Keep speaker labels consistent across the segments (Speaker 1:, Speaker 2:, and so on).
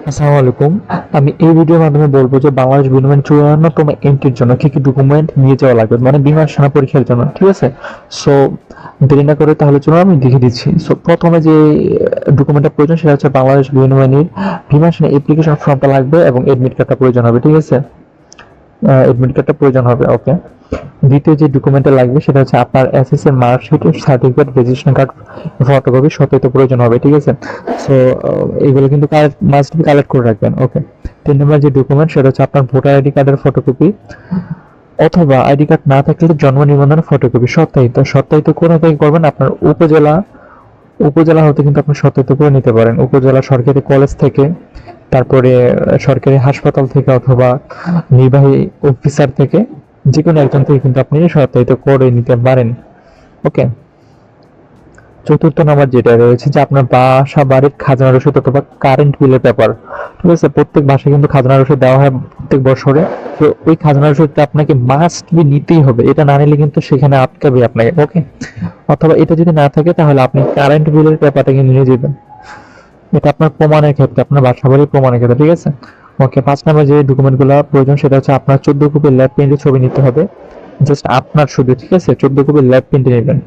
Speaker 1: আসসালামু আলাইকুম। আমি এই ভিডিওর মাধ্যমে বলবো যে বাংলাদেশ বিমান 54তম এন্ট্রির জন্য কি কি ডকুমেন্ট নিয়ে যাওয়া লাগবে, মানে বিমান সেনা পরীক্ষার জন্য। ঠিক আছে? সো দেরি না করে তাহলে চলুন আমি দেখিয়ে দিচ্ছি। সো প্রথমে যে ডকুমেন্টটা প্রয়োজন সেটা হচ্ছে বাংলাদেশ বিমানবাহিনীর বিমান সেনা অ্যাপ্লিকেশন ফর্মটা লাগবে এবং এডমিট কার্ডটা প্রয়োজন হবে। ঠিক আছে? এডমিট কার্ডটা প্রয়োজন হবে। ওকে। দ্বিতীয় যে ডকুমেন্টটা লাগবে সেটা হচ্ছে আপনার SSC marksheet, certificate, registration card, photocopy সত্যায়িত প্রয়োজন হবে। ঠিক আছে? সো এগুলো কিন্তু মাস্ট বি কালেক্ট করে রাখবেন। ওকে। 3 নম্বর যে ডকুমেন্ট সেটা হচ্ছে আপনার ভোটার আইডি কার্ডের ফটোকপি, অথবা আইডি কার্ড না থাকলে জন্ম নিবন্ধনের ফটোকপি সত্যায়িত কোথা থেকে করবেন? আপনার উপজেলা হতে কিন্তু আপনি সত্যায়িত করে নিতে পারেন। উপজেলা সরকারি কলেজ থেকে, তারপরে সরকারি হাসপাতাল থেকে, অথবা নির্বাহী অফিসার থেকে, যেকোনো একজন থেকে কিন্তু আপনি সত্যায়িত করে নিতে পারেন। ওকে। চতুর্থ নাম্বার যেটা রয়েছে যে আপনার বাসা বাড়ির খাজনা রসিদ অথবা কারেন্ট বিলের ব্যাপার। ঠিক আছে? প্রত্যেক বাসায় কিন্তু খাজনা রসিদ দেওয়া হয় প্রত্যেক বছরে। তো ওই খাজনা রসিদটা আপনাকে মাস্ট বি নিতেই হবে। এটা না নিলে কিন্তু সেখানে আটকাবে আপনাকে। ওকে। অথবা এটা যদি না থাকে তাহলে আপনি কারেন্ট বিলের ব্যাপারটা কিন্তু নিয়ে যাবেন। এটা আপনার প্রমাণের ক্ষেত্রে, আপনার বাসা বাড়ির প্রমাণের ক্ষেত্রে। ঠিক আছে? ওকে। 5 নাম্বার যে ডকুমেন্টগুলো প্রয়োজন সেটা হচ্ছে আপনার 14 কপি ল্যাব প্রিন্টের ছবি নিতে হবে। জাস্ট আপনার শুধু। ঠিক আছে? 14 কপি ল্যাব প্রিন্টে নেবেন।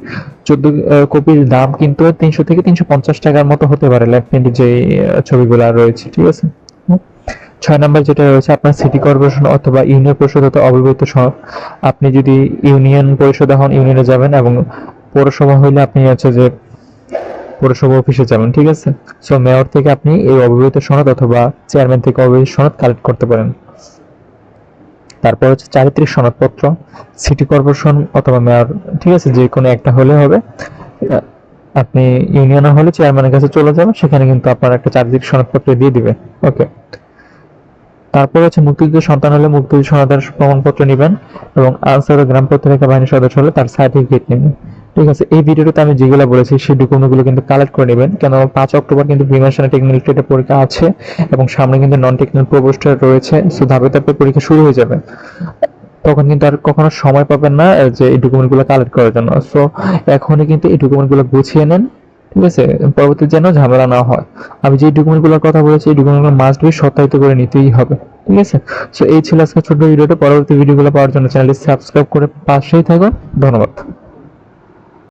Speaker 1: 14 কপির দাম কিন্তু 300 থেকে 350 টাকার মতো হতে পারে ল্যাব প্রিন্টের যে ছবিগুলো রয়েছে। ঠিক আছে? 6 নাম্বার যেটা রয়েছে আপনার সিটি কর্পোরেশন অথবা ইউনিয়ন পরিষদ হতে অবিবাহিত সনদ। আপনি যদি ইউনিয়ন পরিষদে হন ইউনিয়নে যাবেন, এবং পৌরসভা হইলে আপনি হচ্ছে যে পৌরসভা অফিসে যাবেন। ঠিক আছে? সো মেয়র থেকে আপনি এই অবিবাহিত সনদ অথবা চেয়ারম্যান থেকে অবিবাহিত সনদ কালেক্ট করতে পারেন। তারপর হচ্ছে চারিত্রিক সনদপত্র, সিটি কর্পোরেশন অথবা মেয়র, ঠিক আছে, যে কোনো একটা হলে হবে। আপনি ইউনিয়ন হলে চেয়ারম্যানের কাছে চলে যাবেন, সেখানে কিন্তু আপনার একটা চারিত্রিক সনদপত্র দিয়ে দিবে। ওকে। তারপর হচ্ছে মুক্তিযুদ্ধের সন্তান হলে মুক্তিযুদ্ধ সনদের প্রমাণপত্র নেবেন, এবং আনসার ও গ্রাম প্রতিরক্ষা বাহিনীর সদস্য হলে তার সার্টিফিকেট নেবেন। ঠিক আছে? এই ভিডিওতে আমি যেগুলো বলেছি সেই ডকুমেন্টগুলো কিন্তু কালেক্ট করে নেবেন, কেন 5 অক্টোবর কিন্তু বিমান সেনা টেকনিক্যাল ট্রেডের পরীক্ষা আছে, এবং সামনে কিন্তু নন টেকনিক্যাল প্রবোস্টার রয়েছে। সো ধাপে ধাপে পরীক্ষা শুরু হয়ে যাবে। তখন কিন্তু আর কখনো সময় পাবেন না যে এই ডকুমেন্টগুলো কালেক্ট করার জন্য। সো এখনই কিন্তু এই ডকুমেন্টগুলো গুছিয়ে নেন। ঠিক আছে? পরবর্তী যেন ঝামেলা না হয়। আমি যে ডকুমেন্টগুলোর কথা বলেছি এই ডকুমেন্টগুলো মাস্ট বি সত্যায়িত করে নিতেই হবে। ঠিক আছে? সো এই ছিল আজকে ছোট্ট ভিডিওটা। পরবর্তী ভিডিওগুলো পাওয়ার জন্য চ্যানেলটি সাবস্ক্রাইব করে পাশেই থাকুন। ধন্যবাদ।